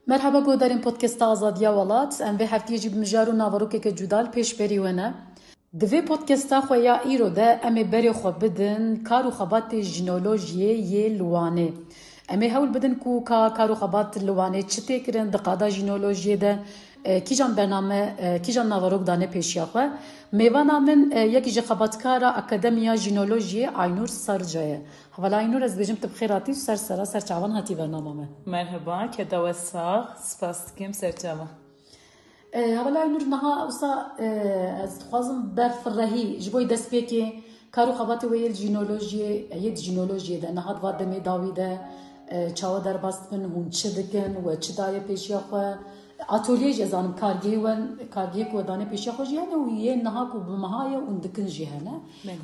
Merhaba guhdarên podcasta Azadiya Welat. Em vê heftiyê jî bi mijar û naverokeke cudal pêşberî we ne. Di vê podcasta xwe ya îro de em ê berê xwe bidin kar û xebatê jinolojiyê yê li Wanê. Em ê hewl bidin ku kar û xebat li Wanê çi tê kirin di qada jinolojiyê de kîjan bername kîjan naverok dane pêşiya xwe. Mêvana min yekî ji xebatkara Akademiya Jinolojiyê Aynur Sarıca ye. Hevala Aynur ez bêjim tu bi xêr hatî ser çavan hatî bernama me. Merhaba, kedawe sağ, spas dikim serçava. Hevala Aynur niha wisa ez dixwazim berfirehî ji bo destpêkê kar û xebatê wê yê jinolojiyê de niha va demê dawî de çawa derbas bin hûn çi dikin we çi daye pêşiya xwe atölye jî ez zanim kargehê ku dane pêşiya xwe jî hene û yê niha ku bi meha ye hûn dikin jî hene.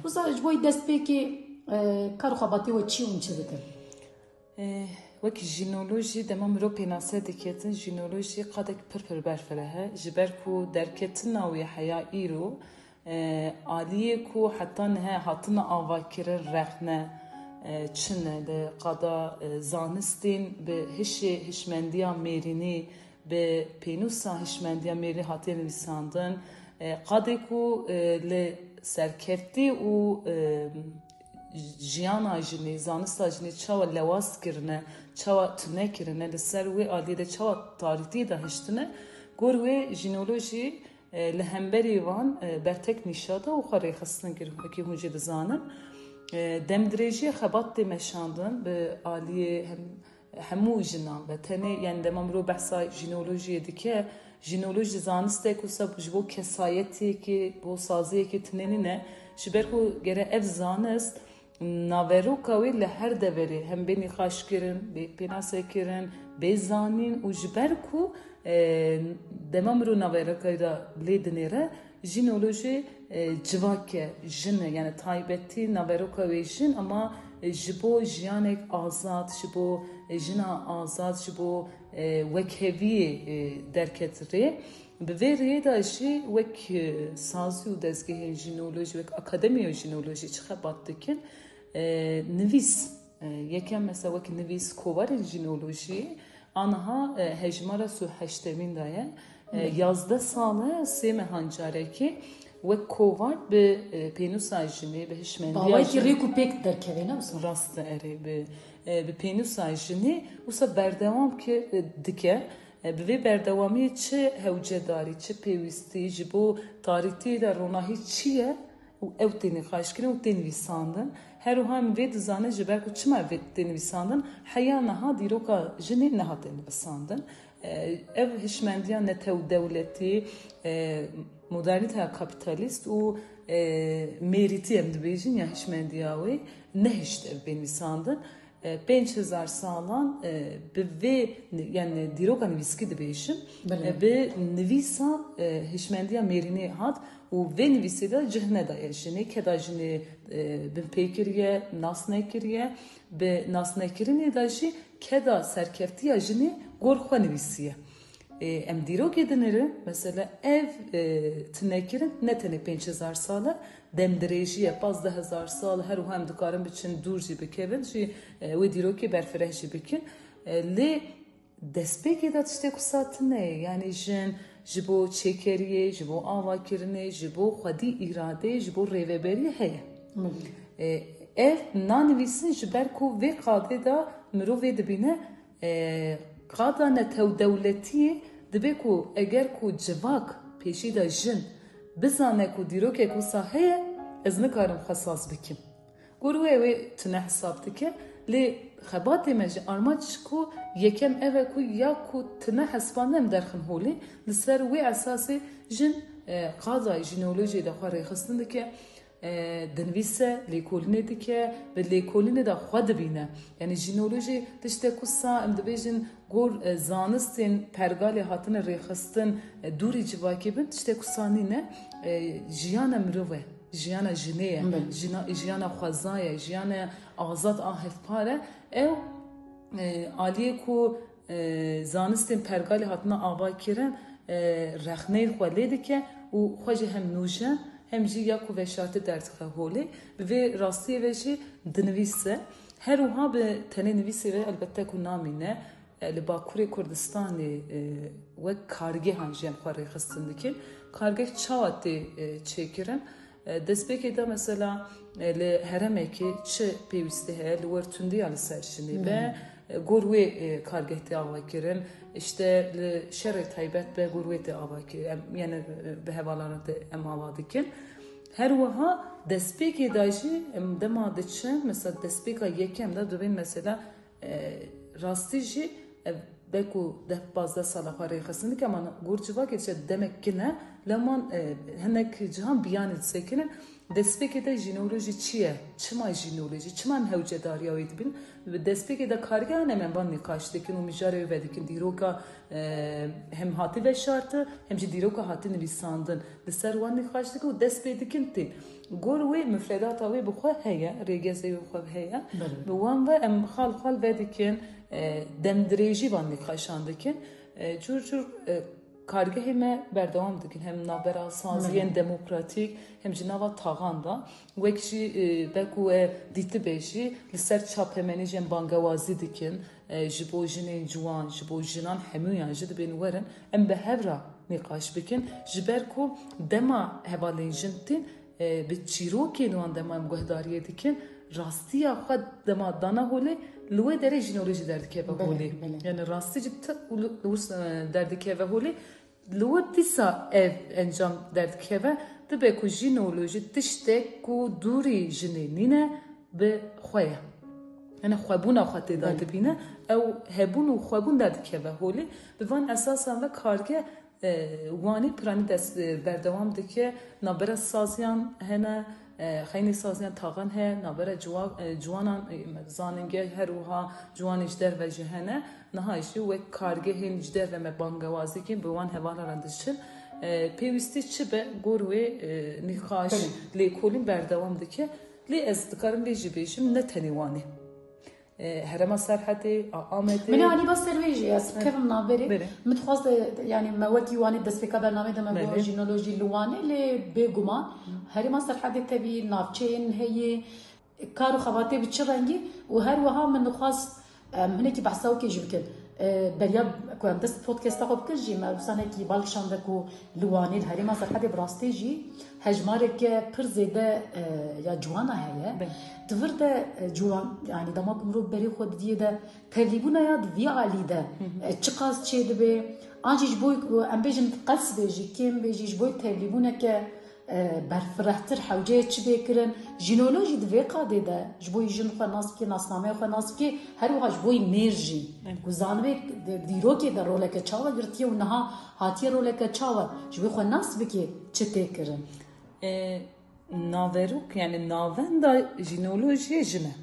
Wisa ji bo destpêkê kar û xebatê we çi hûn çi dikin? Wek jinoloji dema mirov pênase diketin, jinoloji qadek pir berfire he. Ji ber ku derketina wê heya îro aliyê ku heta niha hatina avakirin rexne çine li qada zanistên bi hişê hişmendiya mêrînê bi pênûsa hişmendiya mêrî hatiye nivîsandin qadê ku li serkeftî û jiyana jinê, zanista jinê çawa lewaz kirine, çawa tune kirine, li ser wê aliyê de çawa tarîtî de hiştine, gor wê jinolojî li hemberî wan bertek nîşada û xwe rêxistin kir wekî hûn jî dizanin. Demdirêjiyê xebat tê meşandin bi aliyê hemû jinan ve tenê yani dema mirov behsa jinolojiyê dike, jinoloji zanistek wisa ji bo kesayetiyekê, bo saziyekê tinenî ne, ji ber ku gere ev zanist naveroka wê li her deverê hem bênî xaş kirin, pênasê kirin, bêzanîn û ji ber ku dema mirov naverokayê da lê dinêre jinoloji civake, jin e yani taybetî naveroka wê jin ama ji bo jiyanek azad, ji bo jina azad, ji bo wekheviyê derketirê. Bi vê rêyê de jî wek sazî û dezgehên jinolojî, wek akademiya jinolojî çi xebat dikin, nivîs, yekem mesela wek nivîs kovarên jinolojî aniha hejmara sû heştemîn de ye. Yazda sale sê mehan carekê wek kovar bi pênûsa jinê, bi hişmendiya Bawayekî rêk û pêk derkeve ne wisa? Rast erê bi pênûsa jinê wisa berdewam dike. Bi vê berdewamiyê çi hewcedarî, çi pêwîstî ji bo tarîtiyê de ronahî çi ye û ew têne xweşkirin û tê nivîsandin. Her wiha em vê dizane ji ber ku çima vê tê nivîsandin, heya niha dîroka jinê nehate nivîsandin. Ev hişmendiya netew dewletî, modernîteya kapitalîst û mêrîtî em dibêjin ya hişmendiya wê nehişt ev bê nivîsandin. 5000 salan bi vê yani dîroka nivîskî dibêjin bi nivîsa hişmendiya mêrînê hat û vê nivîsê de cihne daye jinê, keda jinê bin pêkiriye, nas nekiriye, bi nasnekirinê de jî keda serkeftiya jinê gor xwe nivîsiye. Em dîrokê dinêrin mesela ev tinekirin ne tenê 5000 sala demdirêjiye 15000 sal her wiha em dikarin biçin dûr jî bikevin jî wê dîrokê berfireh jî bikin. Lê destpêkê de tiştê ku tune ye yani jin ji bo çêkeriyê, ji bo avakirinê, ji bo xwedî îradeyê, ji bo rêveberiyê heye. Ev nanivîsin ji ber ku vê qadê de mirov vê dibîne qada netew dewletiyê dibe ku eger ku civak pêşî de jin bizane ku dîrokek wisa heye ez nikarim xwe saz bikim. Gor wê tune hesab dike lê xebatê me ji armanc ku yekem ev e ku ya ku tune hesban em derxin holê li ser wê esasê jin qada jinolojiyê de xwe rêxistin dike, dinivîse lêkolînê dike, bi lêkolînê de xwe dibîne. Yani jinolojî tiştê ku sa em dibêjin gor zanistên pergalê hatine rêxistin dûrî civakê bin tiştê ku sa nîne jiyana mirov e, jiyana jinê ye, jiyana xweza ye, jiyana azad a hevpar e. Ew aliyê ku zanistên pergalê hatine ava kirin rexneyên xwe lê dike û xwe jî hem nûje hem jî ya ku veşartî derdixe holê bi vê rastiyê ve jî dinivîse her wiha bi tenê nivîsê ve elbette ku namîne li Bakurê Kurdistanê wek kargehan jiyên xwe rêxistin dikin kargeh çawa tê çêkirin destpêkê de mesela li heremekê çi pêwîstî heye li wer tundiya li ser jinê be gor wê kargeh tê ava kirin işte li şerê taybet be gor wê tê ava kirin yani bi hevalan te em ava dikin her wiha destpêkê de jî em dema diçin mesela destpêka yekem de dibin mesela rastî jî beku 10-15 sala xwe rêxistin dike ama gor civakê diçe demek ki ne leman hinek cihan biyanê disekinin destpêkê de jinolojî çi ye çima jinolojî çima em hewcedariya wê dibin destpêkê de kargehan em van nîqaş dikin û mijarê wê vedikin dîroka hem hatî veşartı hem jî dîroka hatî nivîsandin li ser wan nîqaş dikin û dest pê dikin tê gor wê müfredata wê bi xwe heye rêgezê wê xwe heye bi wan ve em xal vedikin demdirêjî van nîqaşan dikin cur kargehê me berdewam dikin hem navbera saziyên demokratîk hem jî nava taxan da wek jî beku dîtibê jî li ser çaphemenî jî em bangewazî dikin ji bo jinên ciwan ji bo jinan hemûyan jî dibên werin em bi hevra nîqaş bikin ji ber ku dema hevalên jin tîn bi çîrokên wan dema em guhdariyê dikin rastiya xwe dema dana holê li wê derê jinolojî derdikeve holê yani rastî jî derdikeve holê li we dîsa ev encam derdikeve dibe ku jinolojî tiştek ku dûrî jinê nîne bi xwe ye yani xwebûna xwe tê da dibîne ew hebûn û xwebûn derdikeve holê bi van esasan ve kargeh wanî piranî dest berdewam dike navbera saziyan hene xeynî saziyan taxan heye navbera ciwanan zanîngeh her wiha ciwanê ji derve jî hene niha jî wek kargehên ji derve me bangewazî kirin bi wan hevalan diçin pêwîstî çi be gor wê nîqaş lêkolîn berdewam dike lê ez dikarim vê jî bêjim ne tenê wanê herema Serhedê Amedê من يعني بس سرويجي يا كيف منابري متخصص يعني موتي واني دسبيكا برنامج دم جينولوجي لواني اللي بيجومان هرما سرحدة تبي نافشين هي كارو خواتي بتشرنجي وهر وها من خاص هناك بحثوا كي جبكن برياب كوام دست بودكاست تاخد كجي ما بسانه كي بالشان دكو لواني هرما سرحدة براستيجي هجمارك پر زيادة يا جوانا هي دفرده جوان يعني دماغ مرو بري خود دیه ده تلیبونه یاد وی عالی ده چقاس چه دبه آنجیش بوی ام بیجن قص بیجی کم بیجیش بوی تلیبونه که برفرهتر حوجه چه بکرن جینولوژی دوی قاده ده جبوی جن خو ناس کی ناسنامه خو ناس کی هر وقت جبوی مرجی گزانبه دیرو که در روله که چاوا گرتیه و نها هاتی روله که چاوا جبوی خو ناس بکی چه تکرن naveruk yani navenda jinolojiye jine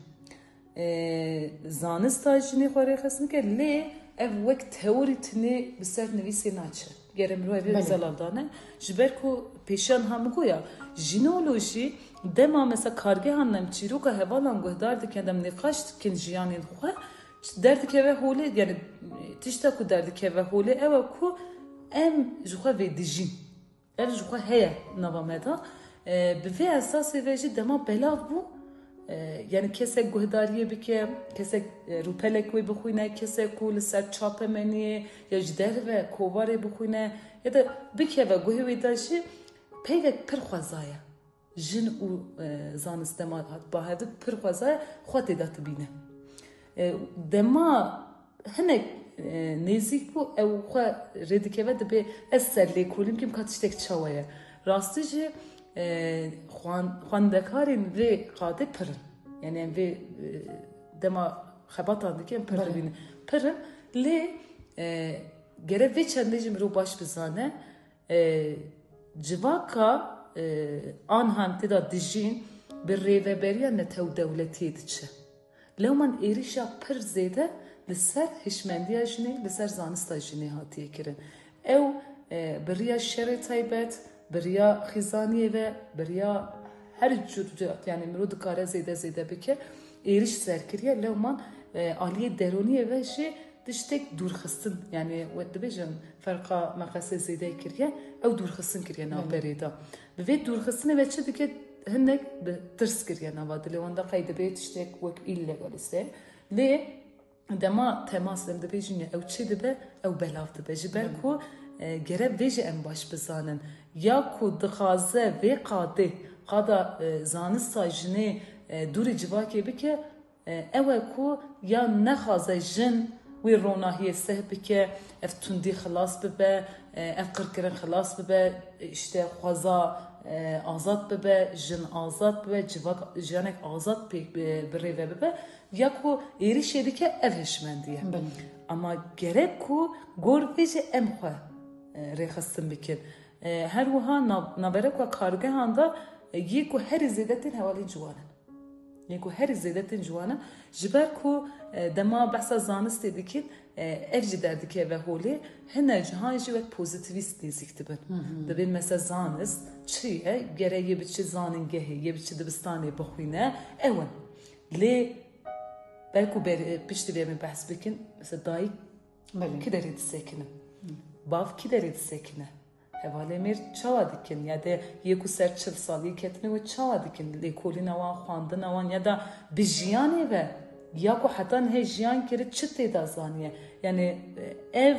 zanista jinê xwe rêxistin ke lê ev wek teorîtînê bi ser nivîsê naçe gerem ro evê zelavdane ji ber ku pêşiyan hemgoya jinolojî dema mesela kargehan em çîroka hevalan guhdar dikin dem nîqaş dikin jiyanên xwe derdikeve holê yani tişta ku derdikeve holê ew e ku em ji xwe vê dijîn ev ji xwe heye nava me da bi vê esasê ve jî dema belav bû yani kesek guhdariye bike kesek rûpelek wê bixwîne kesek ku li ser çapemeniyê ya ji derve kovarê bixwîne ya da bikeve guhê wê de jî peyvek pir xweza ye jin û zanist dema bahevdin pir xweza ye xwe tê de dibîne dema hinek nêzik bû ew xwe rêdikeve dibe ez ser lêkolîm kim ka tiştek çawa ye rastî jî xwandekarên vê qadê pirin yani em vê dema xebatan dikin pir dibînin pirin lê gerek vê çendê jî mirov baş bizane civaka anhan tê da dijîn bi rêveberiya netew dewletî diçe lewman êrişa pir zêde li ser hişmendiya jinê li ser zanista jinê hatiye kirin ew biriya şerê taybet biriya xîzaniyê ve biriya her cür yani mirov dikare zêde bike êriş serkiriye lewman aliyê deroniyê ve jî tiştek dûrxistin yani we dibêjin ferqa meqesê zêde kiriye ew dûrxistin kiriye navberê da bi vê dûrxistinê ve çi dike hinek bi tirs kiriye nava dilê wan de qey dibe tiştek wek illegal ise lê dema temas em dibêjin ew çi dibe ew belav dibe ji ber ku gerek vê jî em baş bizanin ya ku dixwaze vê qadê qada zanista jinê dûrê civakê bike ew e ku ya nexwaze jin wê ronahiyê seh bike ev tundî xilas bibe ev qirkirin xilas bibe işte xwaza azad bibe jin azad bibe civak jiyanek azad pêk birêve bibe ya ku êrişê dike ev hişmendiye ama gerek ku gor vê jî em xwe rêxistin bikin her wiha navberek we kargehan da yê ku herî zêdetên hevalên ciwanin yê ku herî zêdetên ciwanin ji ber ku dema behsa zanistê dikin ev jî derdike ve holê hine cihan jî wek pozitivîst nêzik dibin dibên mesela zanist çi ye gerek yê biçi zanîngehê yê biçi dibistanê bixwîne ew in lê belku piştî vê me behs bikin mesela dayîk ki derê disekine bav ki derê disekine hevalê mêr çawa dikin ya da yê ku ser 40 salî ketine ve çawa dikin lêkolîna wan xwandina wan ya da bi jiyanê ve ya ku heta nihê jiyan kiri çi têda zaniye yani ev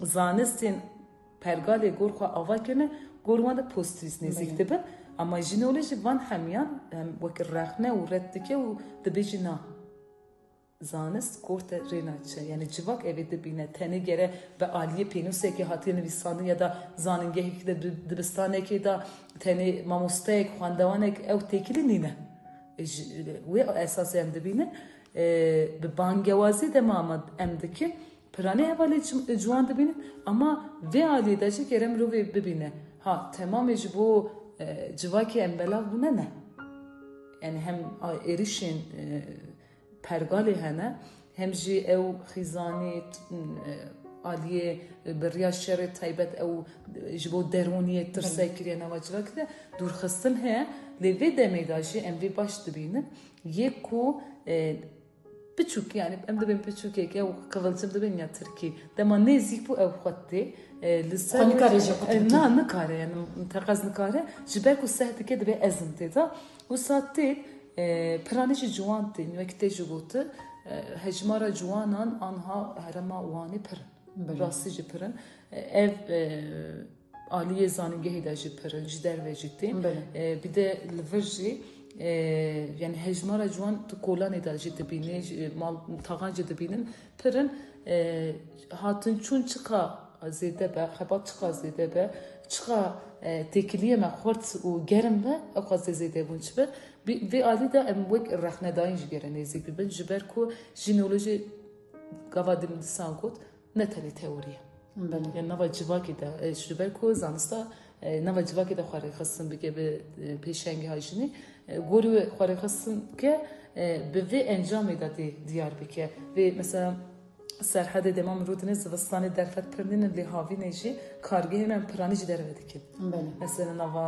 zanistên pergalê gor xwe ava kirine gor wan de pozitivîst nêzik dibin ama jinolojî van hemiyan wekî rexne û red dike û dibêjî na zanist gorte rênaçe yani civak evê dibîne tenê gere ve aliyê pênûsekê hatiye nivîsanî ya da zanîngehekî de dibistanekê da tenê mamosteyek xwendewanek ew têkilî nîne wê esasê em dibînin bi bangewazî de ma em dikin piranê hevalê ciwan dibînin ama vê aliyê de jî gere mirovê bibîne ha temamê ji bo civakê em belav bûne ne yani hem êrişên pergalê hene hem jî ew xîzanî aliyê biriya şerê taybet ew ji bo derûniyê tirsekiriye nava civakê de dûrxistin heye lê vê demê de jî em vê baş dibînin yê ku biçûk yani em dibên biçûkek ew qıvılcım dibin ya tirkî dema nêzik bû ew xwedê li ser nikare yani teqez nikare ji ber ku seh dike dibe ezin tê da wisa tê piranê jî ciwan tê wekî tê jî gotin hejmara ciwanan anha herema wanê pirin rastî jî pirin ev aliyê zanîngehê de jî pirin ji derve jî tê bir de li vir jî yani hejmara ciwan tu kolanê de jî dibînê mal taxan jî dibînin pirin hatin çûn çiqa zêde be xebat çiqa zêde be çiqa têkiliyê me xurt û gerim be ew xwazê zêde bûn çi be vê alî de em wek rexnedayîn ji gere nêzik bibin ji ber ku jinolojî gava din disan got ne tenê teoriye yani nava civakê de ji ber ku zanista nava civakê de xwe rêxistin bike bi pêşengeha jinê gorî xwe rêxistin ke bi vê encamê de tê diyar bike vê mesela serhedê dema mirodinê zivistanê derfet pirnînin lê havînê jî kargehên em piranî jî derve dikin mesela nava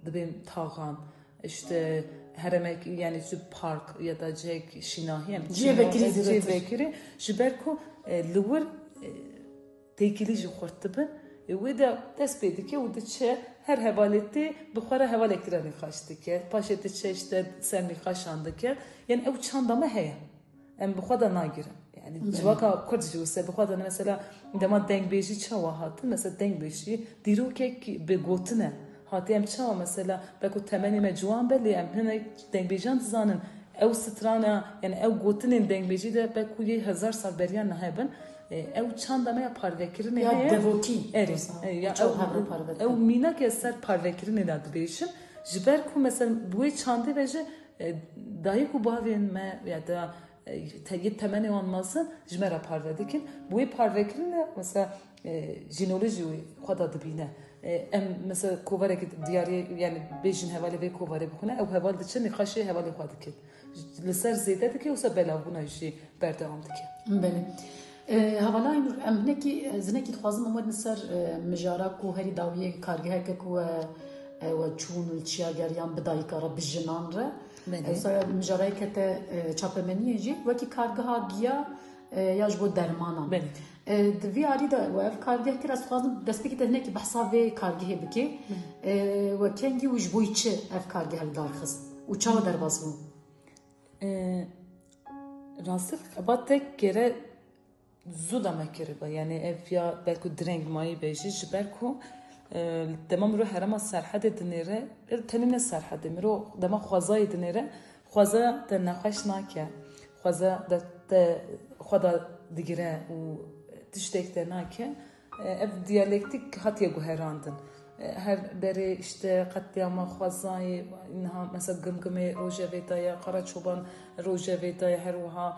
dibên taxan işte heremek yani şu park ya da cek şinahi yani cevekiri ji ber ku li wir têkilî jî xurt dibin wê de dest pê dike û diçe her hevaletê bi xwe re hevalekira nîqaş dike paşê diçe işte ser nîqaşan dike yani ew çanda me heye em bi xwe de nagirin yani civaka kurd jî wisa bi xwe de mesela dema dengbêjî çawa hatin mesela dengbêjî dîrokek bi gotine hatiye em çawa mesela belku temenê me ciwan be lê em hinek dengbêjan dizanin ew strana yani ew gotinên dengbêjî de belku yê 1000 sal beriyan nehebin ew çanda me ya parvekirinê heye devotî ew mînakê ser parvekirinê de dibêjin ji ber ku mesela bu wê çandê ve jî dayîk û bavên me ya da temenê wan mazin ji me re parve dikin bu wê parvekirinê mesela jinolojî wê xwe da dibîne em mesela kovarekî diyariyê yani bêjin hevalê vê kovarê bixwîne ew heval diçe nîqaşê hevalê xwe dikin li ser zêde dike wisa belavbûna jî berdewam dike hevalayê nûr em hinekî zinekî dixwazim em ser mijara ku herî dawiyê kargeheke ku we çûn çiya geriyan bi dayîka re bi jinan re mijarayê kete çapemeniyê jî wekî kargeha giya ya ji bo dermanan di vî alî de ev kargeh kir ez dixwazim destpêkê te hinekî behsa vê kargehê bike we kengî û ji bo çi ev kargeh li darxist û çawa derbas bû Rastı xebat tek gere زودا مکربه یعنی افیا بلکو درنگ مایی بیشی جبرکو دما مرو حرم سرحد دنیره تنین سرحد مرو دما خوازای دنیره خوازا ده نخوش ناکه خوازا ده خدا دیگره و تشتک ده ناکه اف دیالکتیک هاتیه گوهراندن her beri işte katliama خوازای اینها مثلا گمگمه روجویتای قراچوبان روجویتای هر وها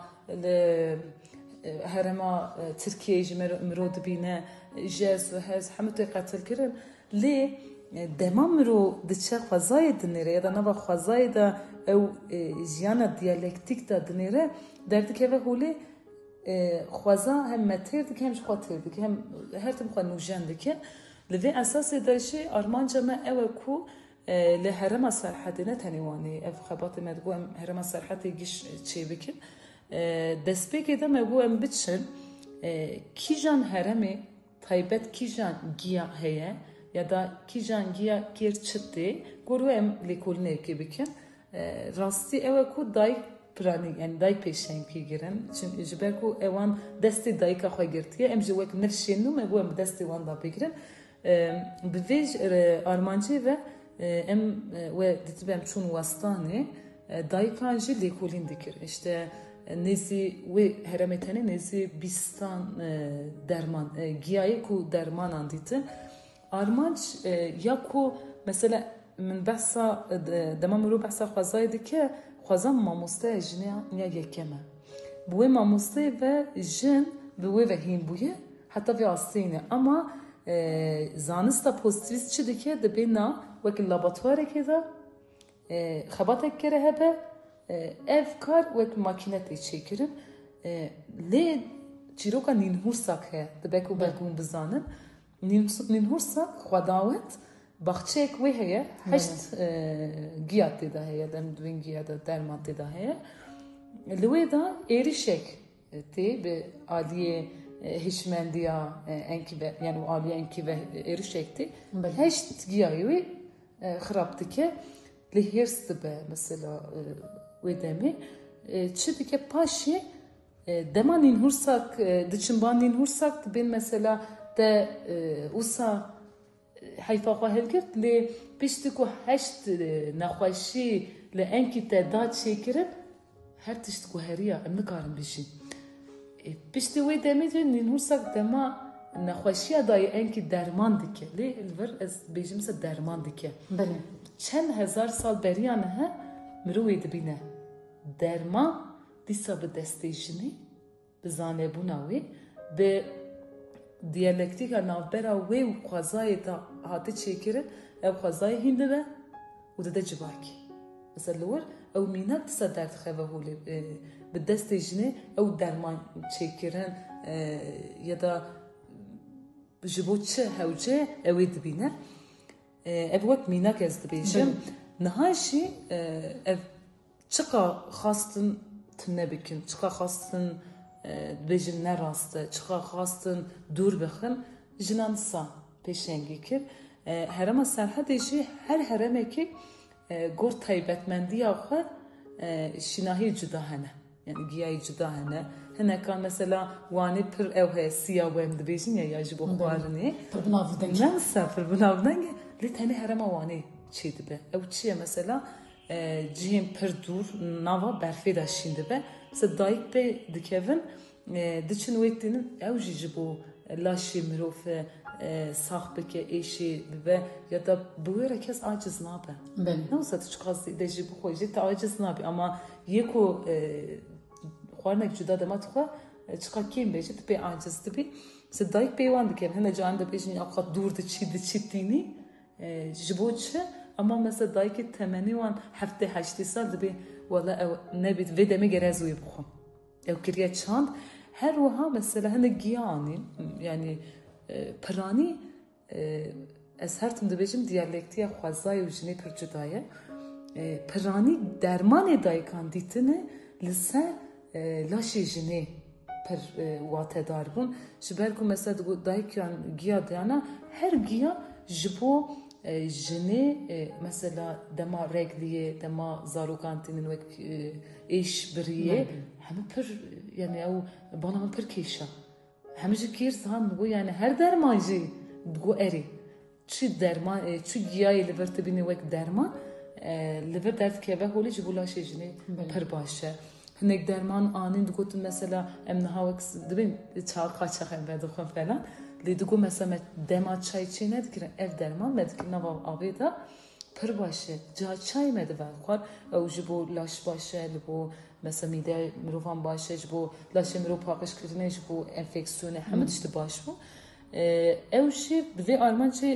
هرما تركيا جمر مرود بينا جاز وهز حمتي قتل كرن لي دما مرو دتشا خزايد دنيره يا نوا خزايد او زيانا ديالكتيك دا دنيره درد كيف هولي خوازا هم متر دك هم خاطر دك هم هر تم خو نوجان دك لذي اساس داشي ارمان جما اوكو لهرما سرحدنا تنواني اف خبات مدغو هرما سرحد يجيش تشي بكن دەستپێکی دەمە بۆ ئەم بچن کیژان هەرەمێ تایبەت کیژان گیا هەیە یادا کیژان گیا گێر چت دێ گۆر ئەم لێکۆلنەیەکی بکەن ڕاستی ئەوە کو دایک پرانی یعنی دایک پێشەنگی گرن چون ji ber ku ewan destê dayika xwe girtiye em ji wek nirşênû me bû em destê wan da bigrin bi vê armancê ve em we ditibe em çûn westanê dayikan jî lêkolîn dikir işte nezi ve heremetene nezi bistan derman giyaye ku derman anditin armanç ya ku mesela min bahsa demam ru bahsa khazaydı ki khazam mamosta jine ya yekeme bu mamosta ve jin bu ve hin buye hatta ve asine ama zanista pozitivist çidike de bina vekil laboratuvar keda xabatek kere hebe ev kar wek makinet çekirim le çiroka ninhursak he de beku belkum bizanin ninhursak xwadavet baxçek ve heye heşt giyat da heye dem dwin giyat dermat da heye le da erişek te be aliye hişmendiya enkive yani aliye enkive erişekti heşt giyayi xraptike le hirst be mesela ودمي تشدي كباشي دما نهرسك دچنبان نهرسك بين مثلا تا وسا حيفا هلكت لي بيشتكو هشت نخوشي لانكي تدات شيكرب هر تشتكو هريا امنكارم بيشي بيشتي ودمي نهرسك دما نخوشي داي انكي درمان ديكه لي الور از بيجمس درمان ديكه بله چند هزار سال بريانه ها مروی دبینه درما دیسا به دستیشنی به زانه بوناوی به دیالکتیک نافبرا وی و خوازای تا هاتی چیکره او خوازای هنده به و ده جواکی مثلا لور او مینک دیسا درد خواه هولی به دستیشنی او درمان چیکرن یا دا جبو چه هوچه اوی دبینه او وقت مینک از دبیشم نهایشی ev çıka xastın tünebikin, çıka xastın bejin ne rastı, çıka xastın dur bakın, jinansa peşengikir. Herama serhadeji her heremeki gor taybetmendiye axı şinahi cüdahane. Yani giyayı cüdahane. Hene kan mesela vani pir ev he siyah vem dibejin ya yacı bu xwarini. Pırbınavdan ki. Nansa pırbınavdan ki litane herama vani çeydi be. Ev çiye mesela cihim pir dur nava berfê da şîndi be. Mesela dayık be dikevin diçin wetinin ew jî bu laşê mirov sax bike êşî bibe ya da bu wêre kes aciz nabe. Ne olsa tu çıqas de jî bu xwe jî te aciz nabe ama yeko xwarenek cuda dema tu xwe çıqa kêm bêje tu pê aciz dibî. Mesela dayık pêwan dikevin hene caran da bêjin ya xwe dur diçî tînî ji bo çi ama mesela dayıkê temenî wan heftê heştê sal dibe wala nebî vê demê gerez wê bixwim. Ew kiriye çand her wiha mesela hene giyanî yani pirani ez her tim dibêjim diyalektiya xwezayê û jinê pir cuda ye. Pirani dermanê dayikan dîtine li ser laşê jinê pir watedar bûn. Ji ber ku mesela dayikan giya diyana her giya ji bo jini mesela dema regliye dema zarokantinin ve eş biriye hem pır yani o bana mı pır keşa hem jikir zan bu yani her dermancı bu eri çi derman çi giyayı liverte bini ve derman liver dert keve holi jibula şejini pır başa هناك درمان آنين دكتور مثلا أمن هاوكس دبين تشاق قاشخ بدخن falan لدكو مثلا دما çay çiğne dikire ev derman medikine var avida pır başı ca çay medve var o jibo laş başı bu mesela mide mirovan başı bu laş miro pakış kirine bu enfeksiyonu hem işte baş bu ev şey ve Almanca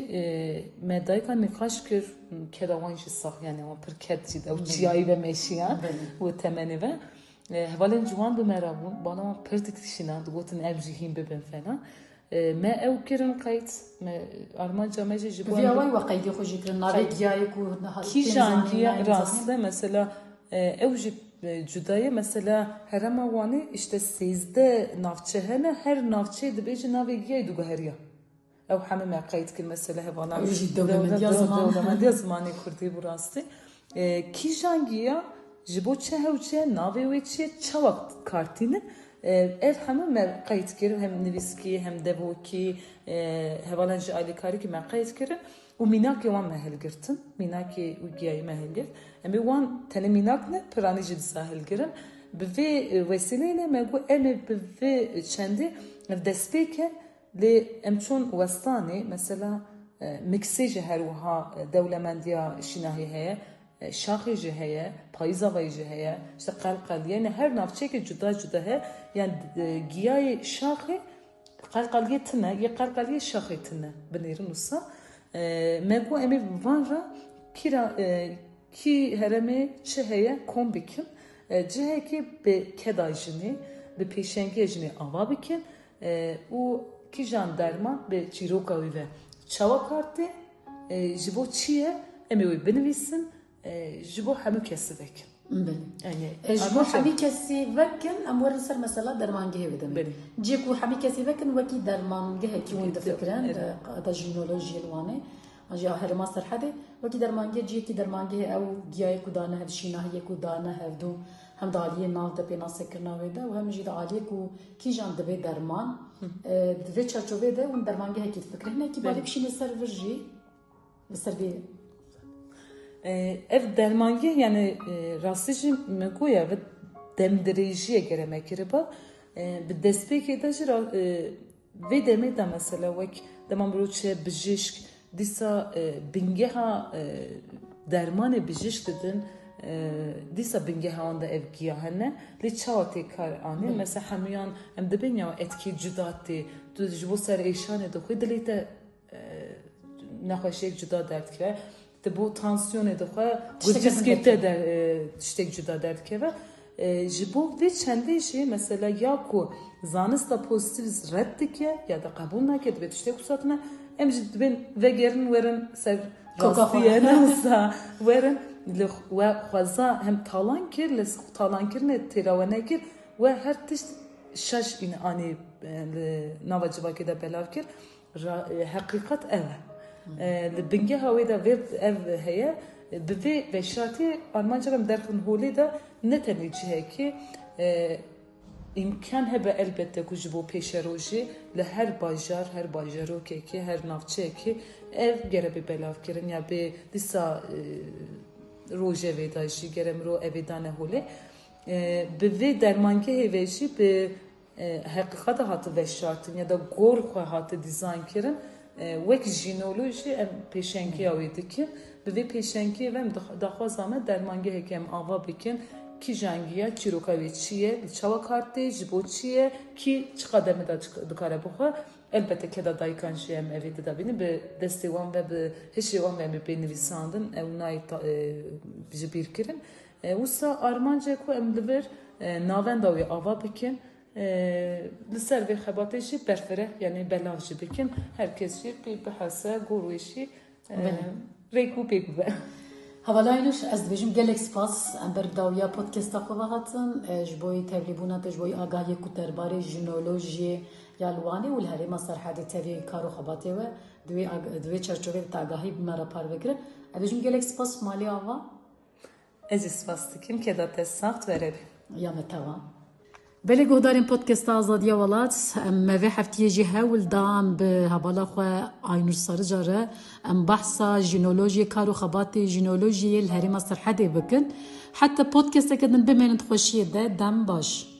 medayka nikaş kir kedavanşı sah yani o pır kedci o çiyayı ve meşiyan bu temeni ve هەواڵێن جوان بمێرابوون بەڵام پرتێک تشینا دگوتن ئەو ژیهین ببن فێنا me ew kirin qeyt me Armanca me ji bo viyaway ve qeydi xwe kirin navê giyayek û kîjangiya rastî mesela ew ji cudayê mesela herema wanê işte 13 navçe hene her navçeyê dibêje navê giyayê diguheriya ew hemû me qeyt kir mesela hevalan dewlemendiya zimanê Kurdî bu rastî kîjangiya ji bo çi hewçe navê wê çi çawak kartîne ev hemû me qeyt kirin hem nivîskî hem devokî hevalan ji alîkarî ki me qeyt kirin û mînakê wan me hilgirtin mînakê û giyayê me hilgirt em ê wan tenê mînak ne piranî jî disa hilgirin bi vê wesileyê me got em ê bi vê çendê destpêke lê em çûn westanê mesela miksê ji her wiha dewlemendiya şînahî heye şaxî jî heye payîzavayî jî heye işte qalqaliye yani her navçeyekê cuda cuda heye yani giyayê şaxê qalqaliye tune ya qalqaliye şaxê tune binêrin wisa me got em ê van re kîra kî heremê çi heye kom bikin cihekê bi keda jinê bi pêşengiyê jinê ava bikin û kîjan derman bi çîroka wî ve çawa kartê ji bo çi ye em ê wê binivîsin ji bo hemû kesî vekin yani ji bo hemî kesî vekin em werin ser mesela dermangehê vedin cî ku hemî kesî vekin wekî dermangehekî hûn difikirin da jinolojiyê li wanê ji herêma Serhedê wekî dermangeh ciyekî dermangehê ew giyayê ku dane hev şînahiyê ku dane hevdû hem de aliyê nav de pê nasêkirina wê de û hem jî de aliyê ku kîjan dibe derman di vê çerçovê de hûn dermangehekî difikirin hinekî balî bişîne ser vir jî li ser vê ev dermangeh yani rastî jî me goya ve demdirêjiye gere me kiriba bi destpêkê de jî vê demê de mesela wek dema mirov çi bijîşk dîsa bingeha dermanê bijîşk didin dîsa bingeha wan de ev giya hene lê çawa tê kar anî mesela hemûyan em dibin ya etkî cuda tê tu ji bo ser êşanê dixwî dilê te nexweşiyek cuda derdikeve de bu tansiyonê dixwe gurciskê te de tiştek cuda derdikeve ji bo vê çendê jî mesela ya ku zanista pozitiv red dike ya da qebûl nake dibe tiştek wisa em jî dibin vegerin werin ser rastiye newsa werin li we xweza hem talan kir li talankirine têrawe nekir we her tişt şeş anî nava civakê de belav kir heqîqet ev li bingeha wê de vê ev heye bi vê veşartî Almanca em derxin holê de ne tenê cihekî imkan hebe elbette ku ji bo pêşerojî li her bajar her bajarokekê her navçeyekê ev gere bi belav kirin ya bê dîsa rojê vê de jî gere mirov evê dane holê bi vê dermangehê vê jî bi heqîqeta hatı veşartin ya da gor xwe hatı dîzayn kirin wek jinoloji em pêşengiya wê dikin bi vê pêşengiyê ve em daxwaza me dermangehekê em ava bikin kîjangiya çîroka wê çi ye li çawa kartê ji bo çi ye kî çi qedemê de dikare bixwe elbette keda dayîkan jî em evê didabînin bi destê wan ve bi hişê wan ve em ê pênivîsandin ew nayê ji bîr kirin wisa armanca ku em li vir navenda wê ava bikin li ser vê xebatê jî berfireh yani belav jî bikin herkes jî pê bihese gor wê jî rêk û pêk bibe هەواڵایش ئەس دەبێژم gelek spas em berdawya podcasta xwe vehatin ji bo tevlîbûna te ji bo agahiyê ku derbarê jinolojiyê ya li Wanê û li Herêma Serhedê tevî kar û xebatê we divê çerçeveyê te agahî bi me re parvegirin. Em bêjim gelek spas malê ava Ez ê spas dikim ke da te saxt verebî. ya me tewa. Belê guhdarên podcasta Azadiya Welat em me vê heftiyê jî hewl dan bi hevala xwe Aynur Sarıca re em behsa jinolojiyê kar û xebatê jinolojiyê li Herêma Serhedê bikin. Heta podcasteke din bimênin xweşiyê de dem baş.